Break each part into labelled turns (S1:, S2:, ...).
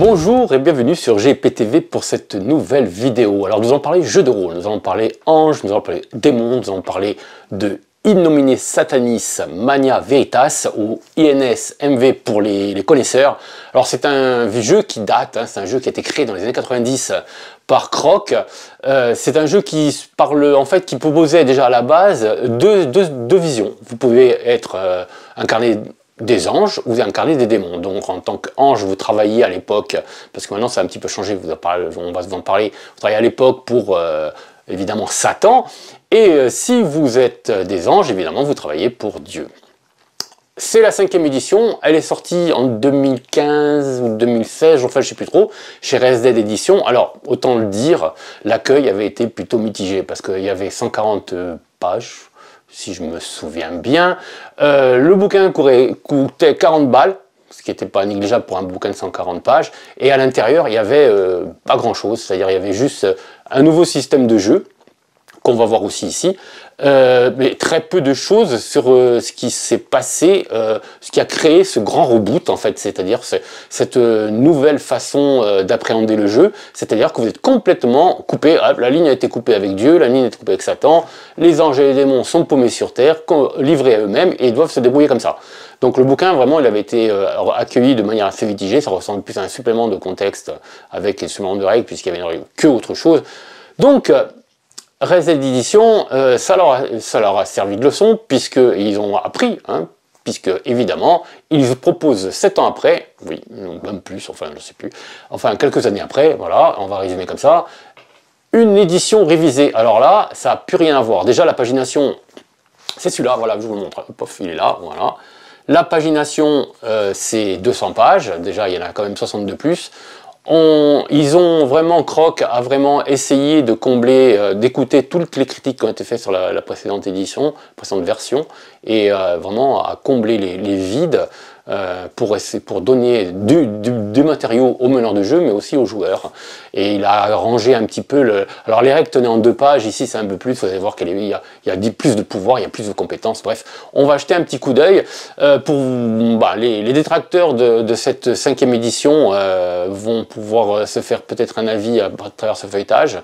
S1: Bonjour et bienvenue sur GPTV pour cette nouvelle vidéo. Alors nous allons parler jeu de rôle, nous allons parler ange, nous allons parler démon, nous allons parler de In Nomine Satanis Mania Veritas ou INS-MV pour les connaisseurs. Alors c'est un jeu qui date, c'est un jeu qui a été créé dans les années 90 par Croc. C'est un jeu qui parle, en fait, qui proposait déjà à la base deux visions. Vous pouvez être incarné des anges ou incarner des démons. Donc en tant qu'ange, vous travaillez à l'époque, parce que maintenant ça a un petit peu changé, on va en parler, vous travaillez à l'époque pour évidemment Satan, et si vous êtes des anges, évidemment vous travaillez pour Dieu. C'est la 5e édition, elle est sortie en 2015 ou 2016, enfin je sais plus trop, chez Res Dead Edition. Alors autant le dire, l'accueil avait été plutôt mitigé, parce qu'il y avait 140 pages, si je me souviens bien. Le bouquin coûtait 40 balles, ce qui n'était pas négligeable pour un bouquin de 140 pages, et à l'intérieur il y avait pas grand chose, c'est-à-dire il y avait juste un nouveau système de jeu, qu'on va voir aussi ici, mais très peu de choses sur ce qui s'est passé, ce qui a créé ce grand reboot en fait, c'est-à-dire cette nouvelle façon d'appréhender le jeu, c'est-à-dire que vous êtes complètement coupé, la ligne a été coupée avec Dieu, la ligne a été coupée avec Satan, les anges et les démons sont paumés sur terre, livrés à eux-mêmes, et ils doivent se débrouiller comme ça. Donc le bouquin, vraiment, il avait été accueilli de manière assez mitigée, ça ressemble plus à un supplément de contexte avec un supplément de règles, puisqu'il n'y avait que autre chose. Donc, Res Dead Edition, ça leur a servi de leçon, puisqu'ils ont appris, puisque évidemment, ils proposent 7 ans après, oui, même plus, enfin je ne sais plus, enfin quelques années après, voilà, on va résumer comme ça, une édition révisée. Alors là, ça n'a plus rien à voir. Déjà, la pagination, c'est celui-là, voilà, je vous le montre, pof, il est là, voilà. La pagination, c'est 200 pages, déjà il y en a quand même 60 de plus. Croc a vraiment essayé de combler, d'écouter toutes les critiques qui ont été faites sur la précédente édition, précédente version, et vraiment à combler les vides pour donner du matériau aux meneurs de jeu, mais aussi aux joueurs. Et il a rangé un petit peu alors les règles tenaient en 2 pages, ici c'est un peu plus, vous allez voir qu'il y a plus de pouvoir, il y a plus de compétences, bref. On va jeter un petit coup d'œil. Pour les détracteurs de cette 5e édition vont pouvoir se faire peut-être un avis à travers ce feuilletage.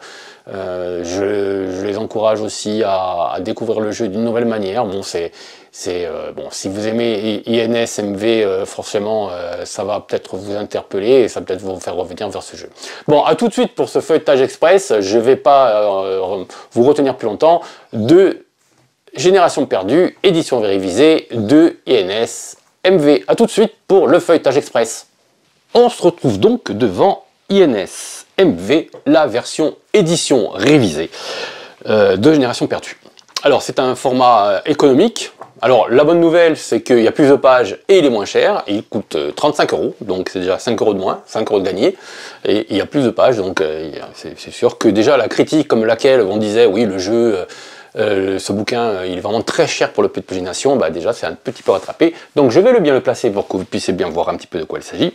S1: Je les encourage aussi à découvrir le jeu d'une nouvelle manière. Bon, si vous aimez INS-MV, forcément, ça va peut-être vous interpeller et ça va peut-être vous faire revenir vers ce jeu. Bon, à tout de suite pour ce feuilletage express. Je ne vais pas vous retenir plus longtemps. De Génération perdue, édition révisée de INS-MV. À tout de suite pour le feuilletage express. On se retrouve donc devant INS-MV, la version édition révisée de Génération perdue. Alors c'est un format économique. Alors la bonne nouvelle, c'est qu'il y a plus de pages et il est moins cher, il coûte 35 €, donc c'est déjà 5 € de moins, 5 € de gagné, et il y a plus de pages, donc c'est sûr que déjà la critique comme laquelle on disait, oui le jeu, ce bouquin, il est vraiment très cher pour le peu de pagination, déjà c'est un petit peu rattrapé, donc je vais bien le placer pour que vous puissiez bien voir un petit peu de quoi il s'agit.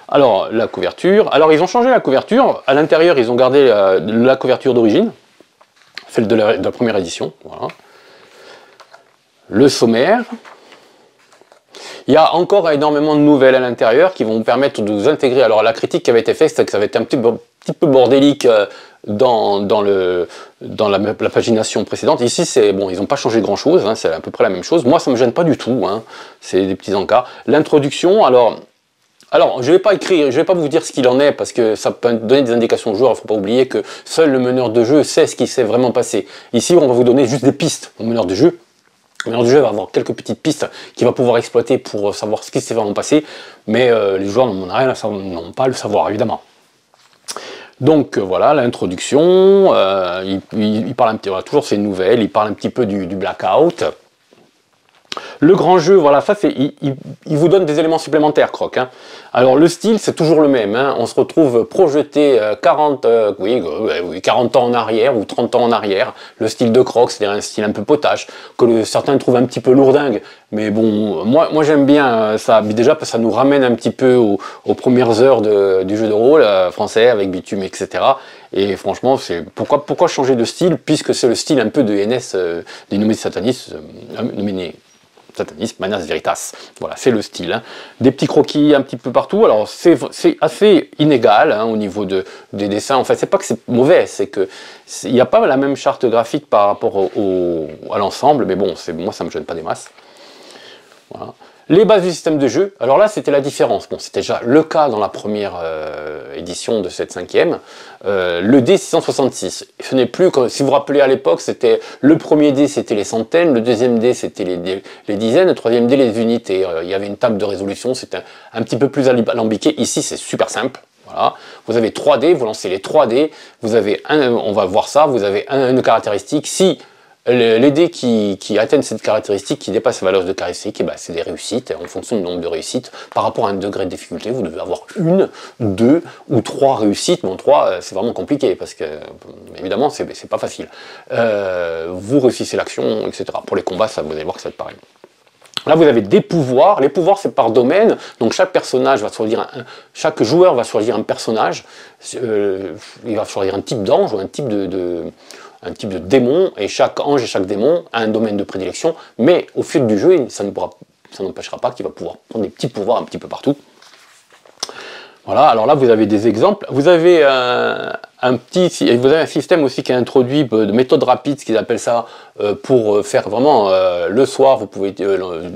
S1: Alors la couverture, alors ils ont changé la couverture, à l'intérieur ils ont gardé la couverture d'origine, celle de la première édition, voilà. Le sommaire. Il y a encore énormément de nouvelles à l'intérieur qui vont vous permettre de vous intégrer. Alors la critique qui avait été faite, c'est que ça avait été un petit peu bordélique dans la pagination précédente. Ici, bon, ils n'ont pas changé grand chose, c'est à peu près la même chose. Moi, ça ne me gêne pas du tout, c'est des petits encas. L'introduction, alors je ne vais pas vous dire ce qu'il en est parce que ça peut donner des indications aux joueurs. Il ne faut pas oublier que seul le meneur de jeu sait ce qui s'est vraiment passé. Ici, on va vous donner juste des pistes au meneur de jeu. Le meneur de jeu va avoir quelques petites pistes qu'il va pouvoir exploiter pour savoir ce qui s'est vraiment passé, mais les joueurs n'ont pas à le savoir, évidemment. Donc voilà, l'introduction, il parle un petit peu, toujours ces nouvelles, il parle un petit peu du blackout. Le grand jeu, voilà, ça c'est, il vous donne des éléments supplémentaires, Croc. Alors le style, c'est toujours le même. On se retrouve projeté 40 ans en arrière ou 30 ans en arrière. Le style de Croc, c'est-à-dire un style un peu potache, que certains trouvent un petit peu lourdingue. Mais bon, moi j'aime bien ça, déjà parce que ça nous ramène un petit peu aux premières heures du jeu de rôle français, avec Bitume, etc. Et franchement, pourquoi changer de style, puisque c'est le style un peu de NS, des Nomine Satanis, Satanisme, Manas Veritas. Voilà, c'est le style. Hein. Des petits croquis un petit peu partout. Alors, c'est assez inégal hein, au niveau des dessins. En fait, c'est pas que c'est mauvais, c'est que il n'y a pas la même charte graphique par rapport à l'ensemble. Mais bon, moi, ça me gêne pas des masses. Voilà. Les bases du système de jeu, alors là c'était la différence, bon c'était déjà le cas dans la première édition de cette 5e, le dé 666, ce n'est plus, comme, si vous vous rappelez à l'époque, c'était le premier dé c'était les centaines, le deuxième dé c'était les dizaines, le troisième dé les unités, il y avait une table de résolution, c'était un petit peu plus alambiqué, ici c'est super simple. Voilà. Vous avez 3 dés, vous lancez les 3 dés, vous avez on va voir ça, vous avez une caractéristique, si les dés qui atteignent cette caractéristique, qui dépassent la valeur de caractéristique, eh ben, c'est des réussites. En fonction du nombre de réussites, par rapport à un degré de difficulté, vous devez avoir 1, 2 ou 3 réussites. Bon, 3, c'est vraiment compliqué, parce que, évidemment, c'est pas facile. Vous réussissez l'action, etc. Pour les combats, ça, vous allez voir que ça va être pareil. Là, vous avez des pouvoirs. Les pouvoirs, c'est par domaine. Donc, chaque personnage va choisir chaque joueur va choisir un personnage. Il va choisir un type d'ange ou un type de démon, et chaque ange et chaque démon a un domaine de prédilection, mais au fil du jeu, ça n'empêchera pas qu'il va pouvoir prendre des petits pouvoirs un petit peu partout. Voilà, alors là vous avez des exemples. Vous avez un système aussi qui est introduit de méthode rapide, ce qu'ils appellent ça, pour faire vraiment le soir, vous pouvez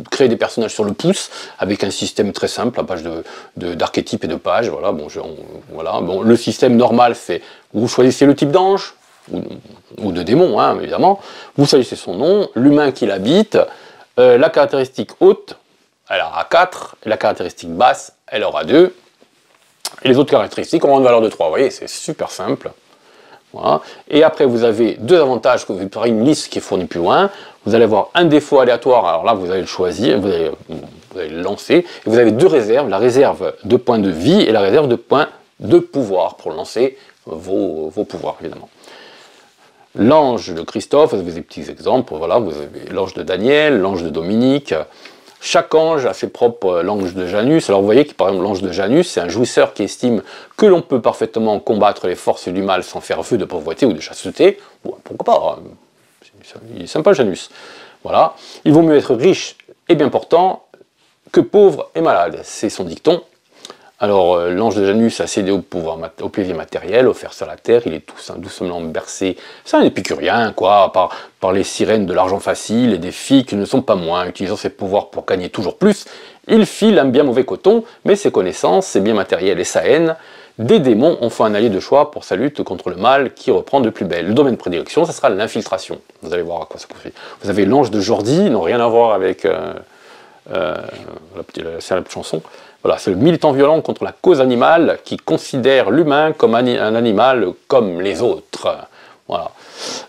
S1: créer des personnages sur le pouce, avec un système très simple, à page d'archétypes et de pages. Voilà, bon, le système normal, c'est vous choisissez le type d'ange, ou de démon, hein, évidemment. Vous choisissez son nom, l'humain qui l'habite, la caractéristique haute, elle aura 4, et la caractéristique basse, elle aura 2, et les autres caractéristiques auront une valeur de 3. Vous voyez, c'est super simple. Voilà. Et après, vous avez 2 avantages, que vous aurez une liste qui est fournie plus loin. Vous allez avoir un défaut aléatoire, alors là, vous allez le choisir, vous allez le lancer, et vous avez 2 réserves, la réserve de points de vie et la réserve de points de pouvoir, pour lancer vos pouvoirs, évidemment. L'ange de Christophe, vous avez des petits exemples, voilà, vous avez l'ange de Daniel, l'ange de Dominique. Chaque ange a ses propres l'ange de Janus. Alors vous voyez que par exemple l'ange de Janus, c'est un jouisseur qui estime que l'on peut parfaitement combattre les forces du mal sans faire feu de pauvreté ou de chasteté. Bon, pourquoi pas, il est sympa Janus. Voilà. Il vaut mieux être riche et bien portant que pauvre et malade. C'est son dicton. Alors, l'ange de Janus a cédé au plaisir matériel, offert sur la terre, il est tout doucement bercé. C'est un épicurien, quoi, par les sirènes de l'argent facile et des filles qui ne sont pas moins, utilisant ses pouvoirs pour gagner toujours plus. Il file un bien mauvais coton, mais ses connaissances, ses biens matériels et sa haine, des démons ont fait un allié de choix pour sa lutte contre le mal qui reprend de plus belle. Le domaine de prédilection, ça sera l'infiltration. Vous allez voir à quoi ça confie. Vous avez l'ange de Jordi, n'ont rien à voir avec la chanson. Voilà, c'est le militant violent contre la cause animale qui considère l'humain comme un animal comme les autres. Voilà.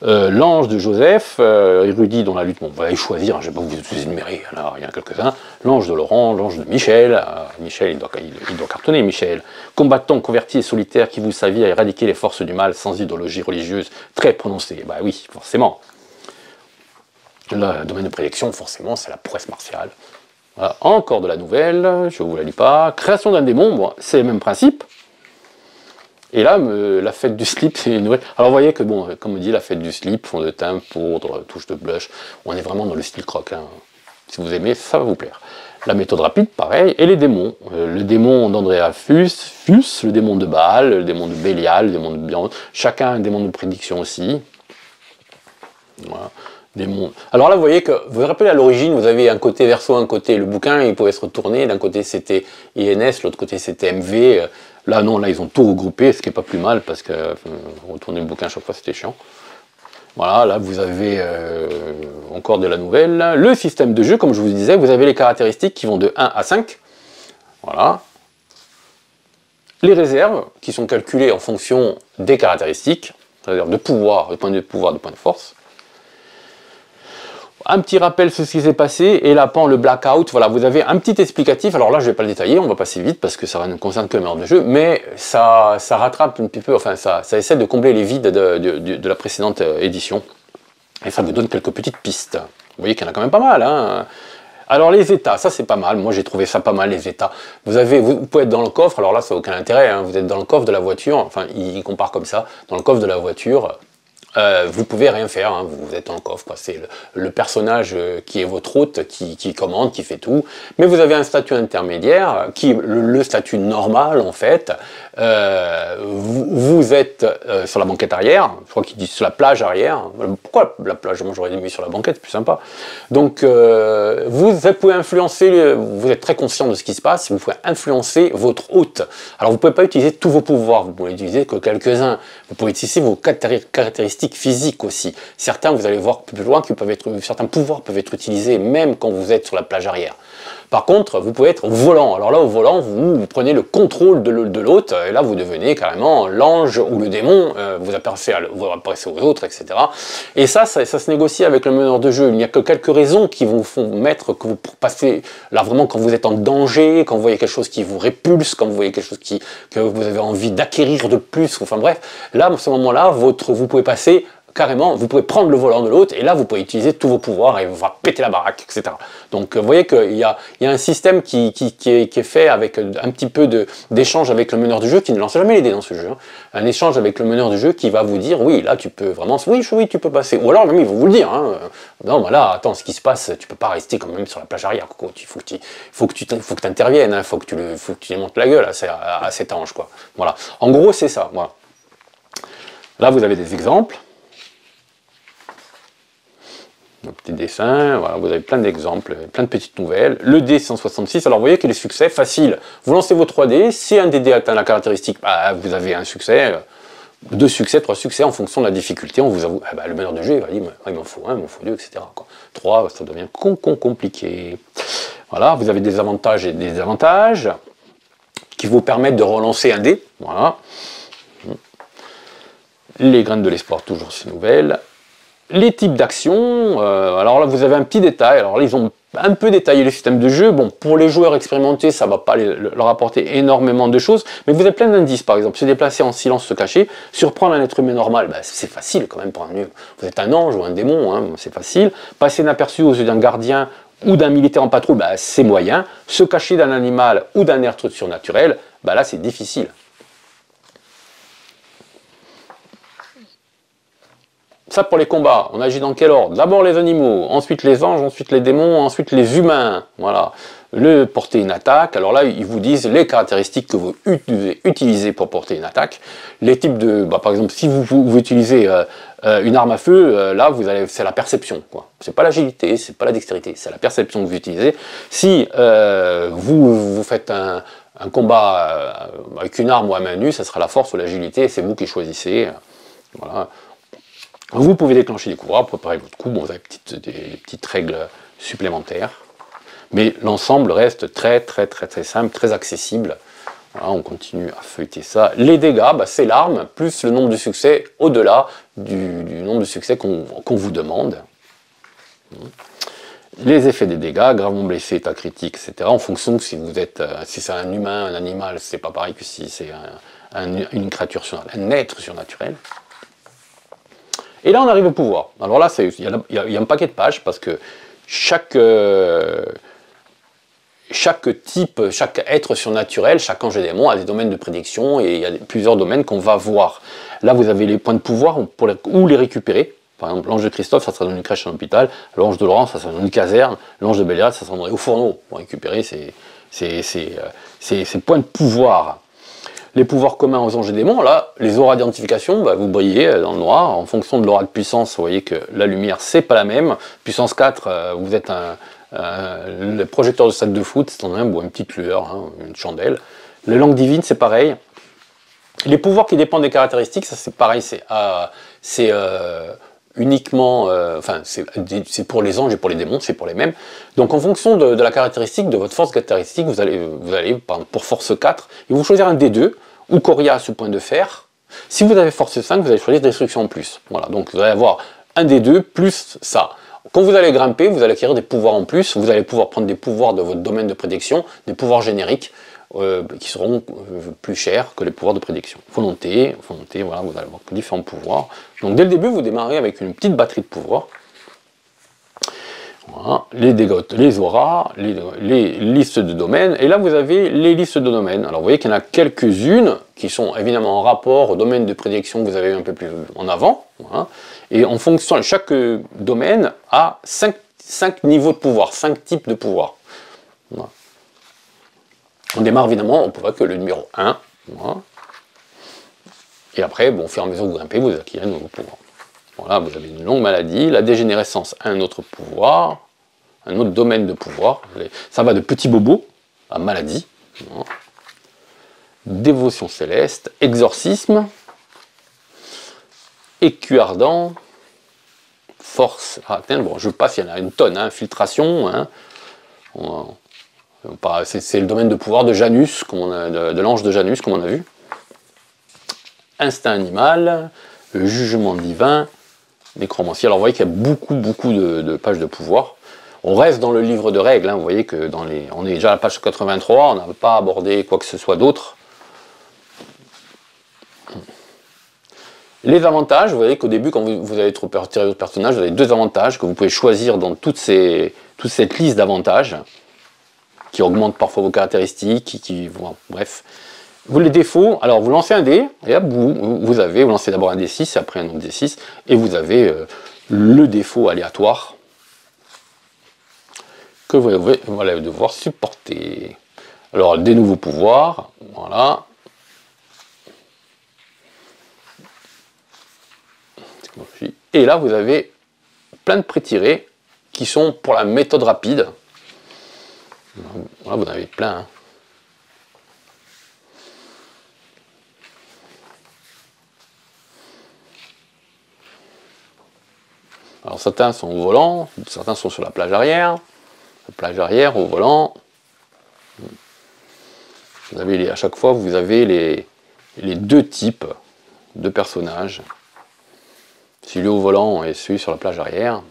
S1: L'ange de Joseph, érudit dans la lutte, bon, on va y choisir, hein, je ne vais pas vous énumérer, alors il y en a quelques-uns. L'ange de Laurent, l'ange de Michel, Michel, il doit cartonner, Michel. Combattant, converti et solitaire qui vous savait à éradiquer les forces du mal sans idéologie religieuse très prononcée. Bah oui, forcément. Le domaine de prédilection, forcément, c'est la prouesse martiale. Voilà, encore de la nouvelle, je ne vous la lis pas. Création d'un démon, bon, c'est le même principe. Et là, la fête du slip, c'est une nouvelle. Alors vous voyez que, bon, comme on dit, la fête du slip, fond de teint, poudre, touche de blush, on est vraiment dans le style croque. Hein. Si vous aimez, ça va vous plaire. La méthode rapide, pareil. Et les démons. Le démon d'Andrea Fus, le démon de Baal, le démon de Bélial, le démon de Bian. Chacun un démon de prédiction aussi. Voilà. Alors là, vous voyez que, vous vous rappelez à l'origine, vous avez un côté verso, un côté, le bouquin, il pouvait se retourner, d'un côté c'était INS, l'autre côté c'était MV, là non, là ils ont tout regroupé, ce qui n'est pas plus mal, parce que retourner le bouquin à chaque fois c'était chiant. Voilà, là vous avez encore de la nouvelle. Le système de jeu, comme je vous disais, vous avez les caractéristiques qui vont de 1 à 5, voilà. Les réserves, qui sont calculées en fonction des caractéristiques, réserve de pouvoir, de points de pouvoir, de points de force. Un petit rappel sur ce qui s'est passé, et là, pendant le blackout, voilà, vous avez un petit explicatif, alors là je ne vais pas le détailler, on va passer vite parce que ça ne concerne que le mode de jeu, mais ça rattrape un petit peu, enfin ça essaie de combler les vides de la précédente édition, et ça vous donne quelques petites pistes. Vous voyez qu'il y en a quand même pas mal, hein. Alors les états, ça c'est pas mal, moi j'ai trouvé ça pas mal les états. Vous pouvez être dans le coffre, alors là ça n'a aucun intérêt, hein. Vous êtes dans le coffre de la voiture, enfin il compare comme ça, dans le coffre de la voiture, vous pouvez rien faire, hein, vous êtes dans le coffre, c'est le personnage qui est votre hôte, qui commande, qui fait tout, mais vous avez un statut intermédiaire, qui est le statut normal en fait, vous êtes sur la banquette arrière, je crois qu'ils disent sur la plage arrière, pourquoi la plage? Moi j'aurais mis sur la banquette, c'est plus sympa. Donc vous pouvez influencer, vous êtes très conscient de ce qui se passe, vous pouvez influencer votre hôte. Alors vous ne pouvez pas utiliser tous vos pouvoirs, vous pouvez utiliser que quelques-uns, vous pouvez utiliser vos caractéristiques physiques aussi. Certains, vous allez voir plus loin, certains pouvoirs peuvent être utilisés même quand vous êtes sur la plage arrière. Par contre, vous pouvez être au volant. Alors là, au volant, vous prenez le contrôle de l'hôte, et là, vous devenez carrément l'ange ou le démon, vous apparaissez aux autres, etc. Et ça se négocie avec le meneur de jeu. Il n'y a que quelques raisons qui vous font mettre que vous passez, là vraiment, quand vous êtes en danger, quand vous voyez quelque chose qui vous répulse, quand vous voyez quelque chose que vous avez envie d'acquérir de plus, enfin bref, là, à ce moment-là, vous pouvez passer carrément, vous pouvez prendre le volant de l'autre et là vous pouvez utiliser tous vos pouvoirs et vous va péter la baraque, etc. Donc vous voyez qu'il y a un système qui est fait avec un petit peu d'échange avec le meneur du jeu qui ne lance jamais les dés dans ce jeu. Hein. Un échange avec le meneur du jeu qui va vous dire oui, là tu peux vraiment, oui tu peux passer. Ou alors même ils vont vous le dire. Hein. Non, bah là, attends, ce qui se passe, tu peux pas rester quand même sur la plage arrière. Il faut que tu interviennes, hein. Faut que tu lui montes la gueule à cet ange, quoi. Voilà. En gros, c'est ça. Voilà. Là, vous avez des exemples. Un petit dessin, voilà, vous avez plein d'exemples, plein de petites nouvelles. Le dé 166, alors vous voyez que les succès, facile. Vous lancez vos 3 dés, si un des dés atteint la caractéristique, bah, vous avez un succès, 2 succès, 3 succès en fonction de la difficulté. On vous avoue, bah, le meneur de jeu il va dire, il m'en faut 1, il m'en faut 2, etc. 3, ça devient compliqué. Voilà, vous avez des avantages et des désavantages qui vous permettent de relancer un dé. Voilà. Les graines de l'espoir, toujours ces nouvelles. Les types d'actions, alors là vous avez un petit détail, alors là ils ont un peu détaillé le système de jeu, bon pour les joueurs expérimentés ça ne va pas leur apporter énormément de choses, mais vous avez plein d'indices par exemple, se déplacer en silence, se cacher, surprendre un être humain normal, bah, c'est facile quand même pour un mieux, vous êtes un ange ou un démon, hein, c'est facile, passer inaperçu aux yeux d'un gardien ou d'un militaire en patrouille, bah, c'est moyen, se cacher d'un animal ou d'un être surnaturel, bah, là c'est difficile. Ça pour les combats, on agit dans quel ordre? D'abord les animaux, ensuite les anges, ensuite les démons, ensuite les humains. Voilà. Le porter une attaque, alors là ils vous disent les caractéristiques que vous utilisez pour porter une attaque. Les types de, bah, par exemple si vous utilisez une arme à feu, là c'est la perception. C'est pas l'agilité, c'est pas la dextérité, c'est la perception que vous utilisez. Si vous faites un combat avec une arme ou à main nue, ça sera la force ou l'agilité, c'est vous qui choisissez. Voilà. Vous pouvez déclencher des coups, préparer votre coup, bon, vous avez des petites règles supplémentaires, mais l'ensemble reste très simple, très accessible. Voilà, on continue à feuilleter ça. Les dégâts, bah, c'est l'arme, plus le nombre de succès au-delà du nombre de succès qu'on vous demande. Les effets des dégâts, gravement blessé, état critique, etc. En fonction de si vous êtes, si c'est un humain, un animal, c'est pas pareil que si c'est une créature surnaturelle, un être surnaturel. Et là, on arrive au pouvoir. Alors là, il y a un paquet de pages parce que chaque être surnaturel, chaque ange et démon a des domaines de prédiction et il y a plusieurs domaines qu'on va voir. Là, vous avez les points de pouvoir où les récupérer. Par exemple, l'ange de Christophe, ça sera dans une crèche à l'hôpital. L'ange de Laurent, ça sera dans une caserne. L'ange de Bélial, ça sera au fourneau pour récupérer ces points de pouvoir. Les pouvoirs communs aux anges et démons, là, les auras d'identification, bah, vous brillez dans le noir. En fonction de l'aura de puissance, vous voyez que la lumière, c'est pas la même. Puissance 4, vous êtes le projecteur de stade de foot, c'est en un ou une petite lueur, hein, une chandelle. Les langues divines, c'est pareil. Les pouvoirs qui dépendent des caractéristiques, ça c'est pareil, c'est uniquement, c'est pour les anges et pour les démons, c'est pour les mêmes. Donc en fonction de la caractéristique, de votre force caractéristique, vous allez par exemple, pour force 4, il vous choisir un D2, ou coriace ou point de fer. Si vous avez force 5, vous allez choisir destruction en plus. Voilà, donc vous allez avoir un D2 plus ça. Quand vous allez grimper, vous allez acquérir des pouvoirs en plus, vous allez pouvoir prendre des pouvoirs de votre domaine de prédiction, des pouvoirs génériques, qui seront plus chers que les pouvoirs de prédiction. Volonté, voilà, vous allez avoir différents pouvoirs. Donc dès le début, vous démarrez avec une petite batterie de pouvoirs. Voilà, les auras, les listes de domaines, et là vous avez les listes de domaines. Alors vous voyez qu'il y en a quelques-unes qui sont évidemment en rapport au domaine de prédilection que vous avez un peu plus en avant. Voilà. Et en fonction, chaque domaine a 5 niveaux de pouvoir, 5 types de pouvoir. Voilà. On démarre évidemment, on peut voir que le numéro 1. Voilà. Et après, bon, au fur et à mesure que vous grimpez, vous acquérez un nouveau pouvoir. Voilà, vous avez une longue maladie, la dégénérescence, un autre pouvoir, un autre domaine de pouvoir. Ça va de petit bobo à maladie. Voilà. Dévotion céleste, exorcisme, écu ardent, force. Ah, tiens, bon, je passe, il y en a une tonne, hein, infiltration. Hein. C'est le domaine de pouvoir de Janus, de l'ange de Janus, comme on a vu. Instinct animal, le jugement divin, nécromancie. Alors vous voyez qu'il y a beaucoup de pages de pouvoir. On reste dans le livre de règles, hein. Vous voyez que on est déjà à la page 83, on n'a pas abordé quoi que ce soit d'autre. Les avantages, vous voyez qu'au début, quand vous allez tirer votre personnage, vous avez 2 avantages que vous pouvez choisir dans toute cette liste d'avantages, qui augmentent parfois vos caractéristiques, bref. Vous les défauts, alors vous lancez un dé, et hop, vous lancez d'abord un D6, après un autre D6, et vous avez le défaut aléatoire que vous allez devoir supporter. Alors, des nouveaux pouvoirs, voilà. Et là, vous avez plein de pré-tirés qui sont pour la méthode rapide. Voilà, vous en avez plein. Hein. Alors certains sont au volant, certains sont sur la plage arrière. La plage arrière, au volant. Vous avez à chaque fois, vous avez les 2 types de personnages. Celui au volant et celui sur la plage arrière.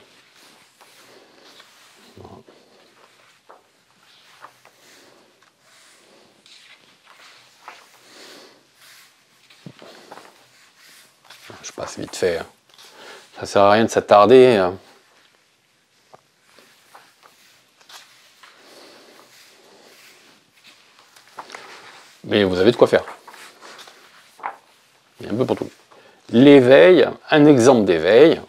S1: Je passe vite fait. Ça sert à rien de s'attarder. Mais vous avez de quoi faire. Il y a un peu pour tout. L'éveil, un exemple d'éveil.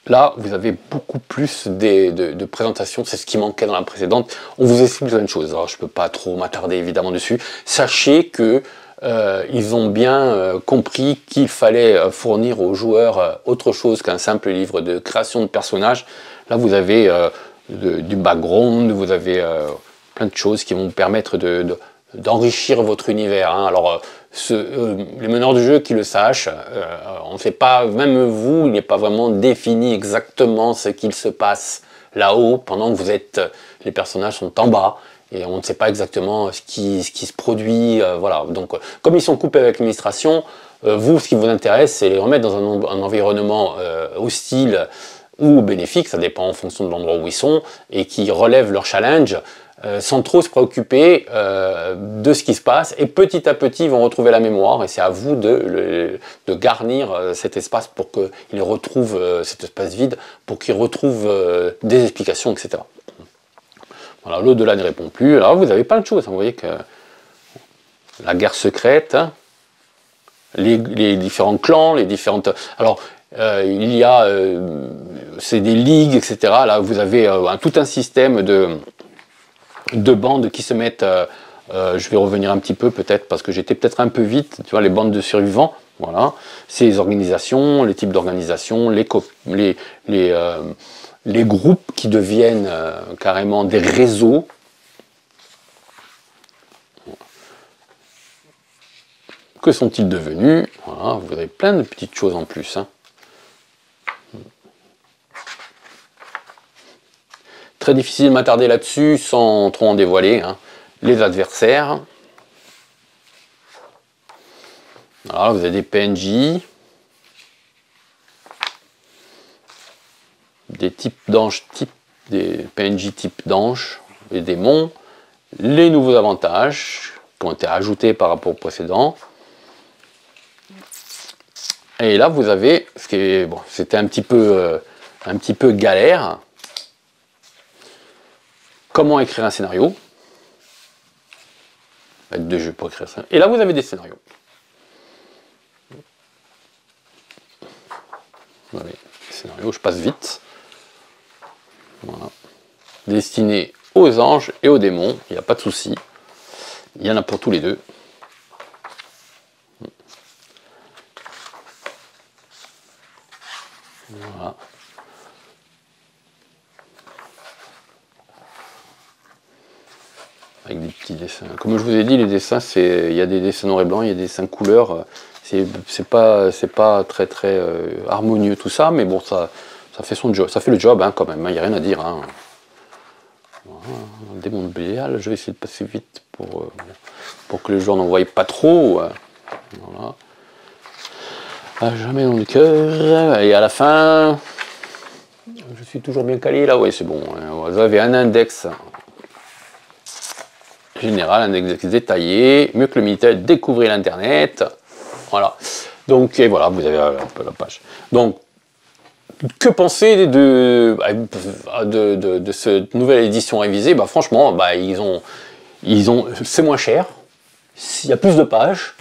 S1: Là, vous avez beaucoup plus de présentations, c'est ce qui manquait dans la précédente. On vous explique plein de choses. Alors, je ne peux pas trop m'attarder évidemment dessus. Sachez que ils ont bien compris qu'il fallait fournir aux joueurs autre chose qu'un simple livre de création de personnages. Là, vous avez du background, vous avez plein de choses qui vont vous permettre d'enrichir votre univers. Hein. Alors, les meneurs du jeu qui le sachent, on ne sait pas, même vous, il n'est pas vraiment défini exactement ce qu'il se passe là-haut pendant que les personnages sont en bas. Et on ne sait pas exactement ce qui se produit. Voilà. Donc, comme ils sont coupés avec l'administration, vous, ce qui vous intéresse, c'est les remettre dans un environnement hostile ou bénéfique, ça dépend en fonction de l'endroit où ils sont, et qui relèvent leur challenge, sans trop se préoccuper de ce qui se passe. Et petit à petit, ils vont retrouver la mémoire, et c'est à vous de garnir cet espace pour qu'ils retrouvent cet espace vide, pour qu'ils retrouvent des explications, etc. Voilà, l'au-delà ne répond plus. Alors vous avez plein de choses. Hein. Vous voyez que la guerre secrète, hein, les différents clans, les différentes. Alors il y a, c'est des ligues, etc. Là vous avez tout un système de bandes qui se mettent. Je vais revenir un petit peu peut-être parce que j'étais peut-être un peu vite. Tu vois, les bandes de survivants. Voilà, c'est les organisations, les types d'organisations, les groupes qui deviennent carrément des réseaux. Que sont-ils devenus? Voilà, vous avez plein de petites choses en plus. Hein. Très difficile de m'attarder là-dessus sans trop en dévoiler. Hein. Les adversaires. Alors, vous avez des PNJ. Des types d'anges, des PNJ type d'anges, les démons, les nouveaux avantages qui ont été ajoutés par rapport au précédent. Et là, vous avez, ce qui est, bon, c'était un petit peu galère. Comment écrire un scénario. Aide de jeu pour écrire ça. Et là, vous avez des scénarios. Voilà, les scénarios, je passe vite. Voilà. Destinés aux anges et aux démons, il n'y a pas de souci. Il y en a pour tous les deux. Voilà. Avec des petits dessins. Comme je vous ai dit, les dessins, il y a des dessins noir et blanc, il y a des dessins couleurs. C'est pas très harmonieux tout ça, mais bon, ça fait son job, ça fait le job hein, quand même. Il n'y a rien à dire. Hein. Voilà, un démon de Bélial. Je vais essayer de passer vite pour que les joueurs n'en voient pas trop. Voilà. Ah, jamais dans le cœur. Et à la fin, je suis toujours bien calé là. Oui, c'est bon. Vous avez un index général, un index détaillé. Mieux que le militaire, découvrir l'internet. Voilà. Donc, et voilà, vous avez un peu la page. Donc, que penser de cette nouvelle édition révisée? Bah, franchement, bah, c'est moins cher. Il y a plus de pages.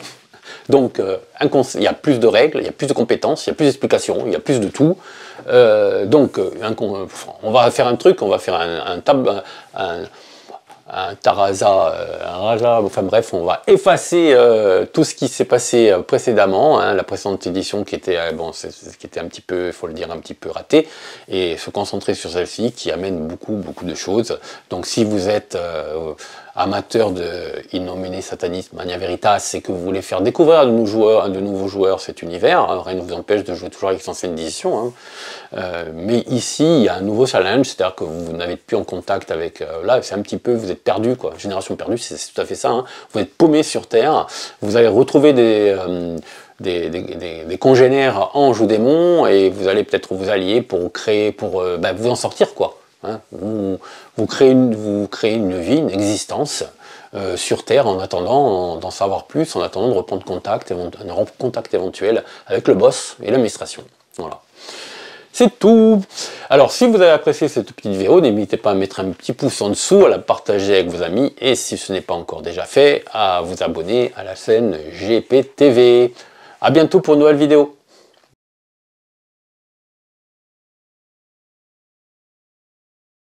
S1: Donc, il y a plus de règles, il y a plus de compétences, il y a plus d'explications, il y a plus de tout. On va faire un truc, on va faire un Taraza, un Raja, enfin bref, on va effacer tout ce qui s'est passé précédemment, hein, la précédente édition qui était, qui était un petit peu, il faut le dire, un petit peu ratée, et se concentrer sur celle-ci qui amène beaucoup de choses. Donc si vous êtes amateur de In Nomine Satanis Magna Veritas et que vous voulez faire découvrir à de nouveaux joueurs cet univers, hein, rien ne vous empêche de jouer toujours avec l'ancienne édition, hein. Mais ici il y a un nouveau challenge, c'est-à-dire que vous n'avez plus en contact avec, là c'est un petit peu, vous êtes perdu quoi, génération perdue, c'est tout à fait ça, hein. Vous êtes paumé sur Terre, vous allez retrouver des congénères anges ou démons et vous allez peut-être vous allier pour vous en sortir quoi. Hein, vous créez une vie, une existence sur Terre en attendant d'en savoir plus, en attendant de reprendre contact éventuel avec le boss et l'administration. Voilà. C'est tout. Alors si vous avez apprécié cette petite vidéo, n'hésitez pas à mettre un petit pouce en dessous, à la partager avec vos amis et si ce n'est pas encore déjà fait, à vous abonner à la chaîne GPTV. A bientôt pour une nouvelle vidéo.